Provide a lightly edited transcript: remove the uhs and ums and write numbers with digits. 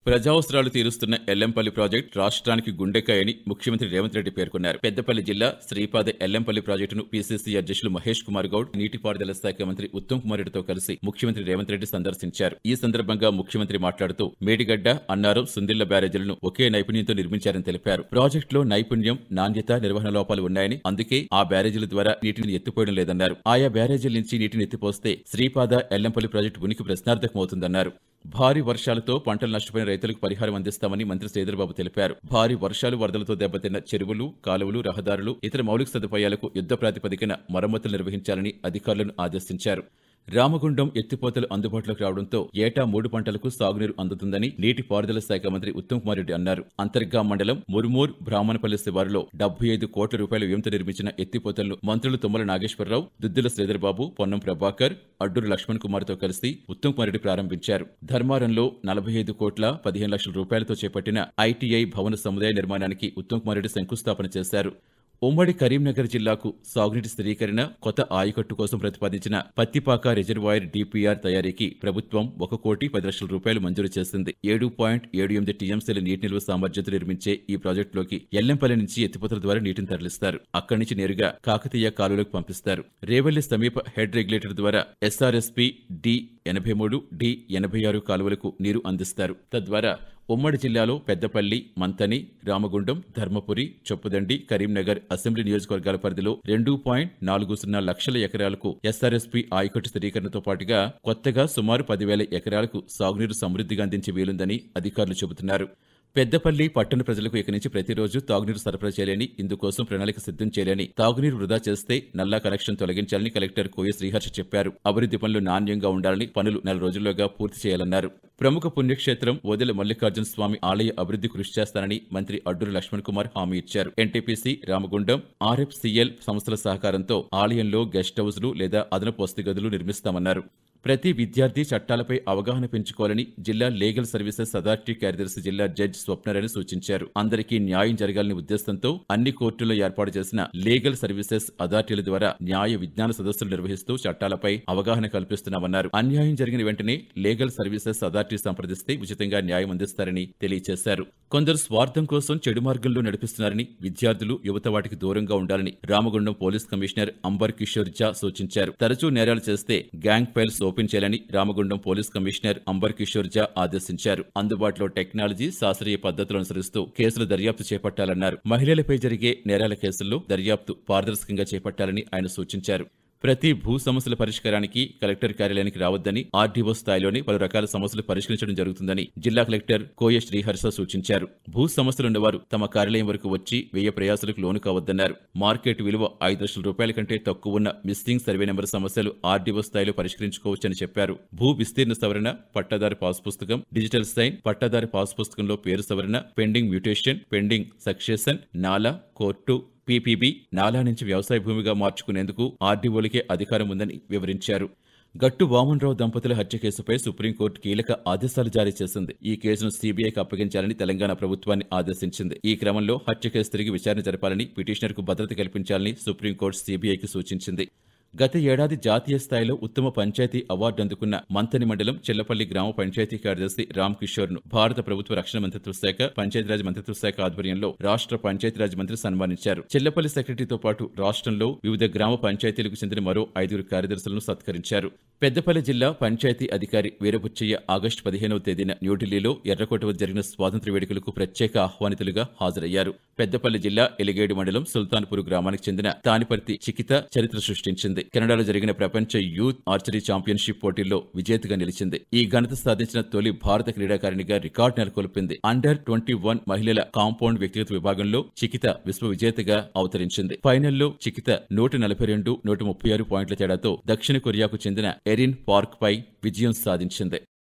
ప్రజావసరాలు తీరుస్తున్న Yellampalli project రాష్ట్రానికి గుండెకాయని ముఖ్యమంత్రి రేవంత్ రెడ్డి పేర్కొన్నారు. పెద్దపల్లి జిల్లా శ్రీపాద ఎల్లంపల్లి ప్రాజెక్టును పీసీసీ అధ్యక్షులు మహేష్ కుమార్ గౌడ్, నీటిపారుదల శాఖ మంత్రి ఉత్తమ్ కుమార్ రెడ్డితో కలిసి ముఖ్యమంత్రి రేవంత్ రెడ్డి సందర్శించారు. ఈ సందర్భంగా ముఖ్యమంత్రి మాట్లాడుతూ మేడిగడ్డ, అన్నారం, సుందిళ్ల బ్యారేజీలను ఒకే నైపుణ్యంతో నిర్మించారని తెలిపారు. ప్రాజెక్టులో నైపుణ్యం, నాణ్యత, నిర్వహణ లోపాలు ఉన్నాయని, అందుకే ఆ బ్యారేజీల ద్వారా నీటిని ఎత్తిపోయడం లేదన్నారు. ఆయా బ్యారేజీల నుంచి నీటిని ఎత్తిపోస్తే శ్రీపాద ఎల్లంపల్లి ప్రాజెక్టు ఉనికి ప్రశ్నార్థకమవుతుందన్నారు. భారీ వర్షాలతో పంటలు నష్టపోయిన రైతులకు పరిహారం అందిస్తామని మంత్రి శ్రీధర్బాబు తెలిపారు. భారీ వర్షాలు, వరదలతో దెబ్బతిన్న చెరువులు, కాలువలు, రహదారులు, ఇతర మౌలిక సదుపాయాలకు యుద్ధ ప్రాతిపదికన మరమ్మతులు నిర్వహించాలని అధికారులను ఆదేశించారు. రామగుండం ఎత్తిపోతలు అందుబాటులోకి రావడంతో ఏటా 3 పంటలకు సాగునీరు అందుతుందని నీటిపారుదల శాఖ మంత్రి ఉత్తమ్ కుమార్ రెడ్డి అన్నారు. అంతర్గా మండలం మురుమూర్ బ్రాహ్మణపల్లి శివారులో 75 కోట్ల రూపాయల వ్యయంతో నిర్మించిన ఎత్తిపోతలను మంత్రులు తుమ్మల నాగేశ్వరరావు, దుద్దుల శ్రీధర్బాబు, పొన్నం ప్రభాకర్, అడ్డూరు లక్ష్మణ్ కుమార్ తో కలిసి ఉత్తమ్ కుమార్ రెడ్డి ప్రారంభించారు. ధర్మారంలో 45 కోట్ల 15 లక్షల రూపాయలతో చేపట్టిన ఐటీఐ భవన సముదాయ నిర్మాణానికి ఉత్తమ్ కుమార్ రెడ్డి శంకుస్థాపన చేశారు. ఉమ్మడి కరీంనగర్ జిల్లాకు సాగునీటి స్థిరీకరణ, కొత్త ఆయకట్టు కోసం ప్రతిపాదించిన పత్తిపాక రిజర్వాయర్ డీపీఆర్ తయారీకి ప్రభుత్వం 1,10,00,000 రూపాయలు మంజూరు చేసింది. 7.78 టీఎంసీల నీటి నిల్వ సామర్థ్యంతో నిర్మించే ఈ ప్రాజెక్టులోకి ఎల్లంపల్లి నుంచి ఎత్తిపోతల ద్వారా నీటిని తరలిస్తారు. అక్కడి నుంచి నేరుగా కాకతీయ కాలువలోకి పంపిస్తారు. రేవల్లి సమీప హెడ్ రెగ్యులేటర్ ద్వారా ఎస్ఆర్ఎస్పీ D83, D86 కాలువలకు నీరు అందిస్తారు. తద్వారా ఉమ్మడి జిల్లాలో పెద్దపల్లి, మంతని, రామగుండం, ధర్మపురి, చొప్పుదండి, కరీంనగర్ అసెంబ్లీ నియోజకవర్గాల పరిధిలో 2.40 లక్షల ఎకరాలకు ఎస్ఆర్ఎస్పీ ఆయకట్టు స్థిరీకరణతో పాటుగా కొత్తగా సుమారు 10,000 ఎకరాలకు సాగునీరు సమృద్ధిగా అందించే వీలుందని అధికారులు చెబుతున్నారు. పెద్దపల్లి పట్టణ ప్రజలకు ఇక నుంచి ప్రతిరోజు తాగునీరు సరఫరా చేయాలని, ఇందుకోసం ప్రణాళిక సిద్ధం చేయాలని, తాగునీరు వృధా చేస్తే నల్లా కనెక్షన్ తొలగించాలని కలెక్టర్ కోయ శ్రీహర్ష చెప్పారు. అభివృద్ధి పనులు నాణ్యంగా ఉండాలని, పనులు 4 రోజుల్లోగా పూర్తి చేయాలన్నారు. ప్రముఖ పుణ్యక్షేత్రం ఓదెల మల్లికార్జున స్వామి ఆలయ అభివృద్ధి కృషి చేస్తానని మంత్రి అడ్డూరు లక్ష్మణ్ కుమార్ హామీ ఇచ్చారు. ఎన్టీపీసీ, రామగుండం, ఆర్ఎఫ్సీఎల్ సంస్థల సహకారంతో ఆలయంలో గెస్ట్ హౌస్లు లేదా అదనపు వసతి గదులు నిర్మిస్తామన్నారు. ప్రతి విద్యార్థి చట్టాలపై అవగాహన పెంచుకోవాలని జిల్లా లీగల్ సర్వీసెస్ అథారిటీ కార్యదర్శి జిల్లా జడ్జి స్వప్నారాయణ సూచించారు. అందరికీ న్యాయం జరగాలని ఉద్దేశంతో అన్ని కోర్టుల్లో ఏర్పాటు చేసిన లీగల్ సర్వీసెస్ అథారిటీల ద్వారా న్యాయ విజ్ఞాన సదస్సులు నిర్వహిస్తూ చట్టాలపై అవగాహన కల్పిస్తున్నామన్నారు. అన్యాయం జరిగిన వెంటనే లీగల్ సర్వీసెస్ అథారిటీ సంప్రదిస్తే ఉచితంగా న్యాయం అందిస్తారని తెలియజేశారు. కొందరు స్వార్థం కోసం చెడు మార్గంలో నడిపిస్తున్నారని, విద్యార్థులు, యువత వాటికి దూరంగా ఉండాలని రామగుండం పోలీస్ కమిషనర్ అంబర్ కిషోర్ ఝా సూచించారు. తరచూ నేరాలు చేస్తే గ్యాంగ్ ఫైల్స్ ఓపెన్ చేయాలని రామగుండం పోలీస్ కమిషనర్ అంబర్ కిషోర్ ఝా ఆదేశించారు. అందుబాటులో టెక్నాలజీ, శాస్త్రీయ పద్ధతులు అనుసరిస్తూ కేసులు దర్యాప్తు చేపట్టాలన్నారు. మహిళలపై జరిగే నేరాల కేసుల్లో దర్యాప్తు పారదర్శకంగా చేపట్టాలని ఆయన సూచించారు. ప్రతి భూ సమస్యల పరిష్కారానికి కలెక్టర్ కార్యాలయానికి రావద్దని, ఆర్డీఓ స్థాయిలోనే పలు రకాల సమస్యలు పరిష్కరించడం జరుగుతుందని జిల్లా కలెక్టర్ కోయ శ్రీహర్ష సూచించారు. భూ సమస్యలున్నవారు తమ కార్యాలయం వరకు వచ్చి వ్యయ ప్రయాసాలకు లోను కావద్దన్నారు. మార్కెట్ విలువ 5 లక్షల రూపాయల కంటే తక్కువ ఉన్న మిస్సింగ్ సర్వే నెంబర్ సమస్యలు ఆర్డీఓ స్థాయిలో పరిష్కరించుకోవచ్చని చెప్పారు. భూ విస్తీర్ణ సవరణ, పట్టాదారు పాస్ పుస్తకం, డిజిటల్ సైన్, పట్టాదారు పాస్ పుస్తకంలో పేరు సవరణ, పెండింగ్ మ్యూటేషన్, పెండింగ్ సక్సెషన్, నాలా, కోర్టు, పీపీబీ, నాలా నుంచి వ్యవసాయ భూమిగా మార్చుకునేందుకు ఆర్డీఓలకే అధికారం ఉందని వివరించారు. గట్టు వామన్రావు దంపతుల హత్య కేసుపై సుప్రీంకోర్టు కీలక ఆదేశాలు జారీ చేసింది. ఈ కేసును సీబీఐకి అప్పగించాలని తెలంగాణ ప్రభుత్వాన్ని ఆదేశించింది. ఈ క్రమంలో హత్య కేసు తిరిగి విచారణ జరపాలని, పిటిషనర్కు భద్రత కల్పించాలని సుప్రీంకోర్టు సీబీఐకి సూచించింది. గత ఏడాది జాతీయ స్థాయిలో ఉత్తమ పంచాయతీ అవార్డు అందుకున్న మంతని మండలం చెల్లపల్లి గ్రామ పంచాయతీ కార్యదర్శి రామ్ కిషోర్ ను భారత ప్రభుత్వ రక్షణ మంత్రిత్వ శాఖ, పంచాయతీరాజ్ మంత్రిత్వ శాఖ ఆధ్వర్యంలో రాష్ట్ర పంచాయతీరాజ్ మంత్రి సన్మానించారు. చెల్లపల్లి సెక్రటరీతో పాటు రాష్ట్రంలో వివిధ గ్రామ పంచాయతీలకు చెందిన మరో 5 కార్యదర్శులను సత్కరించారు. పెద్దపల్లి జిల్లా పంచాయతీ అధికారి వీరబుచ్చయ్య ఆగస్టు 15వ తేదీన న్యూఢిల్లీలో ఎర్రకోట వద్ద జరిగిన స్వాతంత్ర్య వేడుకలకు ప్రత్యేక ఆహ్వానితులుగా హాజరయ్యారు. పెద్దపల్లి జిల్లా ఎలిగేడు మండలం సుల్తాన్పూర్ గ్రామానికి చెందిన తానిపర్తి చికిత చరిత్ర సృష్టించింది. కెనడాలో జరిగిన ప్రపంచ యూత్ ఆర్చరీ ఛాంపియన్షిప్ పోటీల్లో విజేతగా నిలిచింది. ఈ ఘనత సాధించిన తొలి భారత క్రీడాకారిణిగా రికార్డు నెలకొల్పింది. అండర్-21 మహిళల కాంపౌండ్ వ్యక్తిగత విభాగంలో చికిత విశ్వ విజేతగా అవతరించింది. ఫైనల్లో చికిత 142, 136 పాయింట్ల తేడాతో దక్షిణ కొరియాకు చెందిన ఎరిన్ పార్క్ పై విజయం సాధించింది.